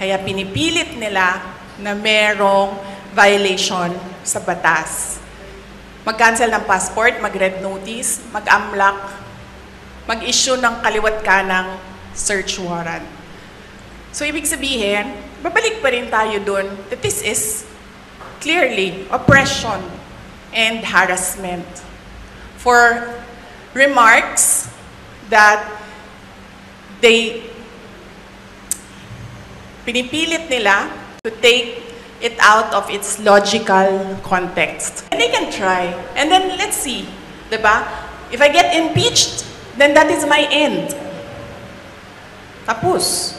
Kaya pinipilit nila na merong violation sa batas. Mag-cancel ng passport, mag-red notice, mag-amlak, mag-issue ng kaliwat kanang search warrant. So ibig sabihin, babalik pa rin tayo dun that this is clearly oppression and harassment for remarks that pinipilit nila to take it out of its logical context. And they can try. And then let's see, diba? If I get impeached, then that is my end. Tapos.